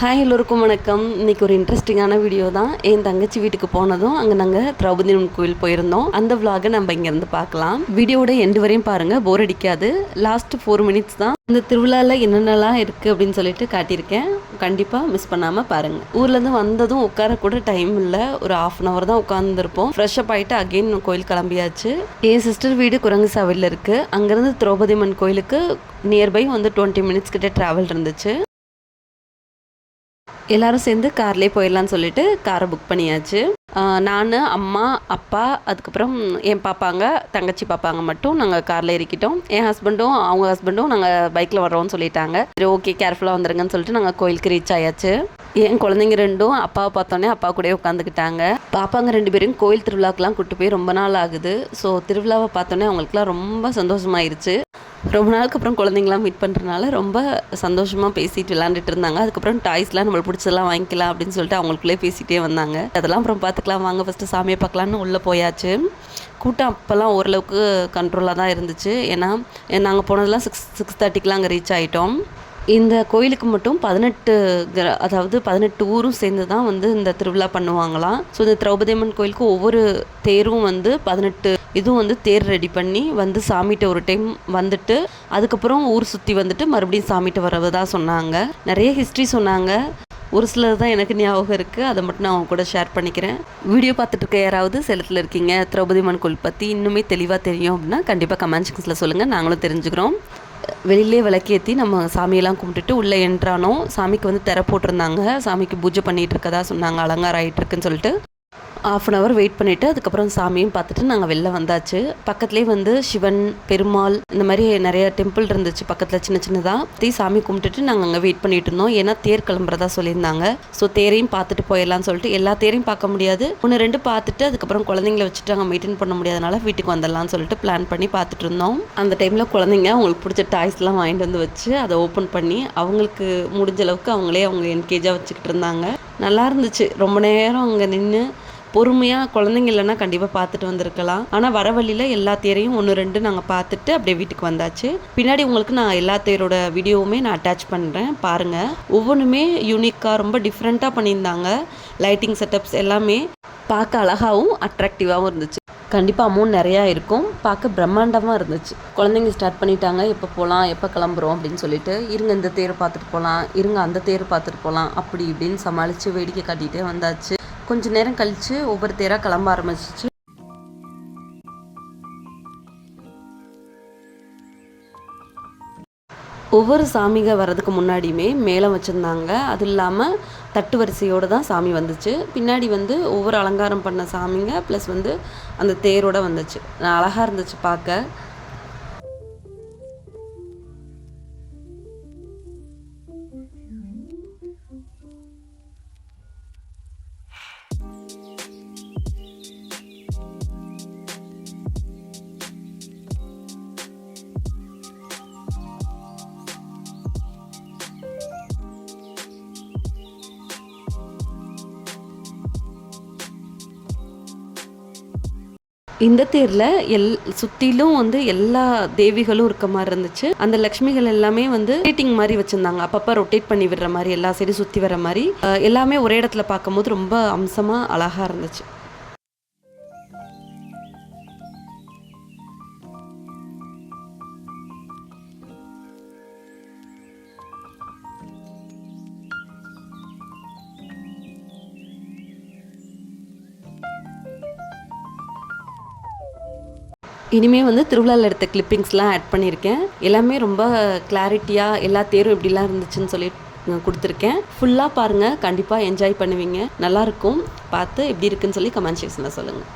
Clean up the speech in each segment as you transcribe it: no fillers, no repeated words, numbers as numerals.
Hi எல்லோருக்கும் வணக்கம். இன்றைக்கி ஒரு இன்ட்ரெஸ்டிங்கான வீடியோ தான். என் தங்கச்சி வீட்டுக்கு போனதும் அங்கே நாங்கள் திரௌபதி அம்மன் கோயில் போயிருந்தோம். அந்த விலாகை நம்ம இங்கேருந்து பார்க்கலாம். வீடியோட எண்டு வரையும் பாருங்கள், போர் அடிக்காது. லாஸ்ட் 4 மினிட்ஸ் தான் இந்த திருவிழாவில் என்னென்னலாம் இருக்குது அப்படின்னு சொல்லிட்டு காட்டியிருக்கேன். கண்டிப்பாக மிஸ் பண்ணாமல் பாருங்கள். ஊர்லேருந்து வந்ததும் உட்கார கூட டைம் இல்லை. ஒரு 1/2 hour தான் உட்காந்துருப்போம். ஃப்ரெஷ்அப் ஆகிட்டு அகெயின் கோயில் கிளம்பியாச்சு. என் சிஸ்டர் வீடு குரங்கு சாவடியில் இருக்குது. அங்கேருந்து திரௌபதி அம்மன் கோயிலுக்கு நியர்பை 20 மினிட்ஸ் கிட்ட ட்ராவல் இருந்துச்சு. எல்லோரும் சேர்ந்து கார்லேயே போயிடலான்னு சொல்லிட்டு காரை புக் பண்ணியாச்சு. நான், அம்மா, அப்பா, அதுக்கப்புறம் என் பாப்பாங்க, தங்கச்சி பாப்பாங்க மட்டும் நாங்கள் காரில் ஏறிக்கிட்டோம். என் ஹஸ்பண்டும் அவங்க ஹஸ்பண்டும் நாங்கள் பைக்கில் வர்றோம்னு சொல்லிட்டாங்க. சரி, ஓகே, கேர்ஃபுல்லாக வந்துருங்கன்னு சொல்லிட்டு நாங்கள் கோயிலுக்கு ரீச் ஆயாச்சு. என் குழந்தைங்க ரெண்டும் அப்பாவை பார்த்தோன்னே அப்பா கூடயே உட்காந்துக்கிட்டாங்க. பாப்பாங்க 2 பேரும் கோயில் திருவிழாக்கெலாம் கூப்பிட்டு போய் ரொம்ப நாள் ஆகுது. ஸோ திருவிழாவை பார்த்தோன்னே அவங்களுக்குலாம் ரொம்ப சந்தோஷமாயிருச்சு. ரொம்ப நாளுக்கு அப்புறம் குழந்தைங்களாம் மீட் பண்ணுறதுனால ரொம்ப சந்தோஷமாக பேசிட்டு விளாண்டுட்டு இருந்தாங்க. அதுக்கப்புறம் டாய்ஸ்லாம் நம்மளுக்கு பிடிச்சதெல்லாம் வாங்கிக்கலாம் அப்படின்னு சொல்லிட்டு அவங்களுக்குள்ளே பேசிகிட்டே வந்தாங்க. அதெல்லாம் அப்புறம் பார்த்துக்கலாம், வாங்க ஃபஸ்ட்டு சாமியை பார்க்கலான்னு உள்ளே போயாச்சு. கூட்டம் அப்போல்லாம் ஓரளவுக்கு கண்ட்ரோலாக தான் இருந்துச்சு. ஏன்னா நாங்கள் போனதெல்லாம் 6:30க்கெலாம் அங்கே ரீச் ஆகிட்டோம். இந்த கோயிலுக்கு மட்டும் 18 ஊரும் சேர்ந்து தான் இந்த திருவிழா பண்ணுவாங்களாம். ஸோ இந்த திரௌபதி அம்மன் கோயிலுக்கு ஒவ்வொரு தேரும் 18 இதுவும் தேர் ரெடி பண்ணி சாமிகிட்ட ஒரு டைம் வந்துட்டு அதுக்கப்புறம் ஊர் சுற்றி மறுபடியும் சாமிகிட்ட வரவதாக சொன்னாங்க. நிறைய ஹிஸ்ட்ரி சொன்னாங்க. ஒரு சிலர் தான் எனக்கு ஞாபகம் இருக்குது. அதை மட்டும் நான் அவங்க கூட ஷேர் பண்ணிக்கிறேன். வீடியோ பார்த்துட்டு இருக்க யாராவது சேலத்தில் இருக்கீங்க, திரௌபதி அம்மன் கோயில் பற்றி இன்னுமே தெளிவாக தெரியும் அப்படின்னா கண்டிப்பாக கமெண்ட் செக்ஷனில் சொல்லுங்கள், நாங்களும் தெரிஞ்சுக்கிறோம். வெளியிலே விளக்கேற்றி நம்ம சாமியெல்லாம் கும்பிட்டுட்டு உள்ளே என்ட்ரானோம். சாமிக்கு திரை போட்டிருந்தாங்க. சாமிக்கு பூஜை பண்ணிகிட்டு இருக்கதா சொன்னாங்க, அலங்காரம் ஆகிட்டுருக்குன்னு சொல்லிட்டு. 1/2 hour வெயிட் பண்ணிவிட்டு அதுக்கப்புறம் சாமியும் பார்த்துட்டு நாங்கள் வெளில வந்தாச்சு. பக்கத்துலேயே சிவன், பெருமாள் இந்த மாதிரி நிறைய டெம்பிள் இருந்துச்சு பக்கத்தில் சின்ன சின்னதாக. சாமி கும்பிட்டுட்டு நாங்கள் அங்கே வெயிட் பண்ணிட்டு இருந்தோம். ஏன்னா தேர் கிளம்புறதா சொல்லியிருந்தாங்க. ஸோ தேரையும் பார்த்துட்டு போயிடலான்னு சொல்லிட்டு எல்லா தேரையும் பார்க்க முடியாது, 1-2 பார்த்துட்டு அதுக்கப்புறம் குழந்தைங்கள வச்சுட்டு அங்கே மெயின்டைன் பண்ண முடியாதனால வீட்டுக்கு வந்துடலாம்னு சொல்லிட்டு பிளான் பண்ணி பார்த்துட்டு இருந்தோம். அந்த டைமில் குழந்தைங்க அவங்களுக்கு பிடிச்ச டாய்ஸ்லாம் வாங்கிட்டு வச்சு அதை ஓப்பன் பண்ணி அவங்களுக்கு முடிஞ்ச அளவுக்கு அவங்க என்கேஜாக வச்சுக்கிட்டு இருந்தாங்க. நல்லா இருந்துச்சு. ரொம்ப நேரம் அங்கே நின்று பொறுமையாக குழந்தைங்க இல்லைன்னா கண்டிப்பாக பார்த்துட்டு வந்திருக்கலாம். ஆனால் வர வழியில் எல்லா தேரையும் 1-2 நாங்கள் பார்த்துட்டு அப்படியே வீட்டுக்கு வந்தாச்சு. பின்னாடி உங்களுக்கு நான் எல்லா தேரோட வீடியோவுமே நான் அட்டாச் பண்ணுறேன், பாருங்கள். ஒவ்வொன்றுமே யூனிக்காக ரொம்ப டிஃப்ரெண்ட்டாக பண்ணியிருந்தாங்க. லைட்டிங் செட்டப்ஸ் எல்லாமே பார்க்க அழகாகவும் அட்ராக்டிவாகவும் இருந்துச்சு. கண்டிப்பாக அமௌண்ட் நிறையா இருக்கும். பார்க்க பிரம்மாண்டமாக இருந்துச்சு. குழந்தைங்க ஸ்டார்ட் பண்ணிட்டாங்க, எப்போ போகலாம், எப்போ கிளம்புறோம் அப்படின்னு சொல்லிட்டு. இருங்க இந்த தேரை பார்த்துட்டு போகலாம், இருங்க அந்த தேரை பார்த்துட்டு போகலாம், அப்படி இப்படின்னு சமாளித்து வேடிக்கை காட்டிகிட்டே வந்தாச்சு. கொஞ்சம் நேரம் கழித்து ஒவ்வொரு தேராக கிளம்ப ஆரம்பிச்சிச்சு. ஒவ்வொரு சாமிங்க வர்றதுக்கு முன்னாடியுமே மேளம் வச்சுருந்தாங்க. அது இல்லாமல் தட்டு வரிசையோடு தான் சாமி வந்துச்சு. பின்னாடி ஒவ்வொரு அலங்காரம் பண்ண சாமிங்க ப்ளஸ் அந்த தேரோடு வந்துச்சு. அழகாக இருந்துச்சு பார்க்க. இந்த தேரில் சுற்றிலும் எல்லா தேவிகளும் இருக்க மாதிரி இருந்துச்சு. அந்த லக்ஷ்மிகள் எல்லாமே ரொட்டேட்டிங் மாதிரி வச்சுருந்தாங்க. அப்பப்போ ரொட்டேட் பண்ணி விடுற மாதிரி, எல்லா சைடும் சுற்றி வர மாதிரி எல்லாமே ஒரே இடத்துல பார்க்கும்போது ரொம்ப அம்சமாக அழகாக இருந்துச்சு. இனிமேல் திருவிழாவில் எடுத்த கிளிப்பிங்ஸ்லாம் ஆட் பண்ணியிருக்கேன். எல்லாமே ரொம்ப கிளாரிட்டியாக எல்லா தேரும் எப்படிலாம் இருந்துச்சுன்னு சொல்லி கொடுத்துருக்கேன். ஃபுல்லாக பாருங்கள், கண்டிப்பாக என்ஜாய் பண்ணுவீங்க. நல்லாயிருக்கும். பார்த்து எப்படி இருக்குன்னு சொல்லி கமெண்ட் செக்ஷனில் சொல்லுங்கள்.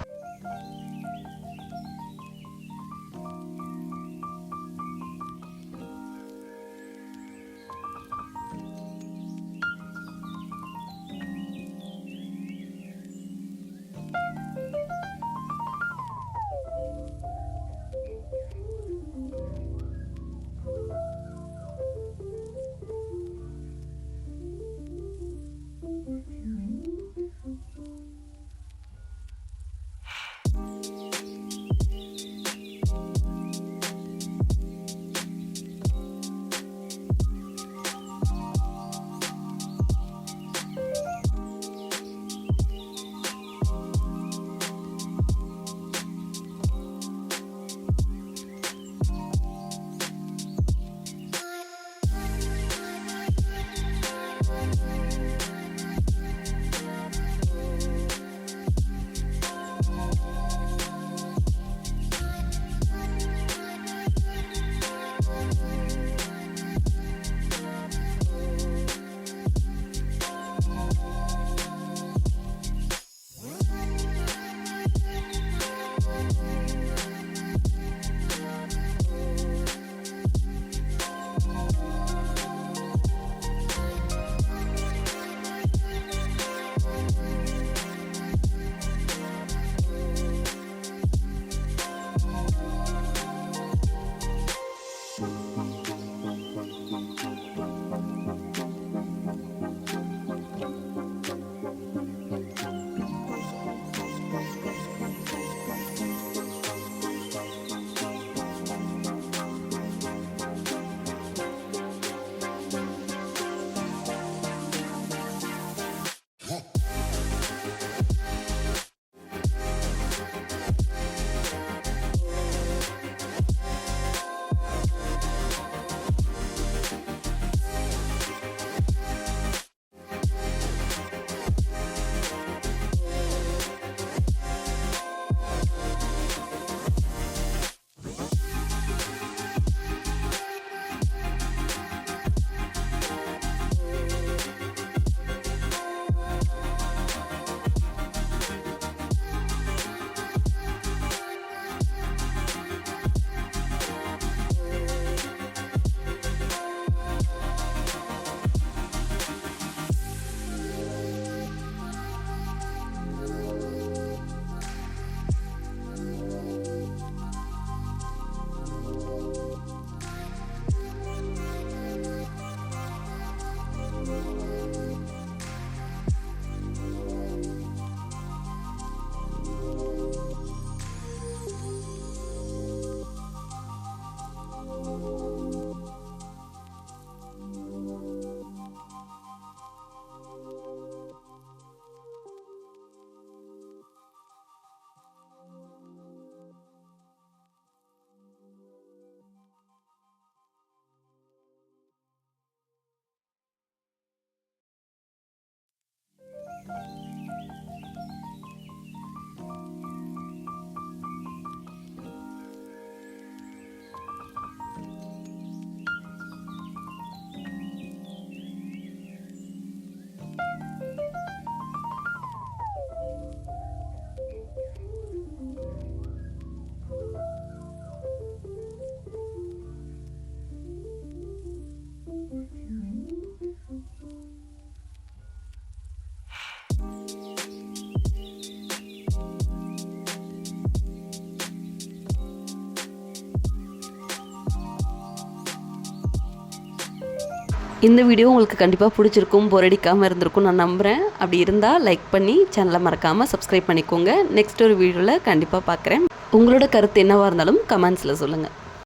இந்த வீடியோ உங்களுக்கு கண்டிப்பாக பிடிச்சிருக்கும், போர் அடிக்காமல் இருந்திருக்கும் நான் நம்புகிறேன். அப்படி இருந்தால் லைக் பண்ணி சேனலை மறக்காமல் சப்ஸ்கிரைப் பண்ணிக்கோங்க. நெக்ஸ்ட் ஒரு வீடியோவில் கண்டிப்பாக பார்க்குறேன். உங்களோட கருத்து என்னவாக இருந்தாலும் கமெண்ட்ஸில் சொல்லுங்கள்.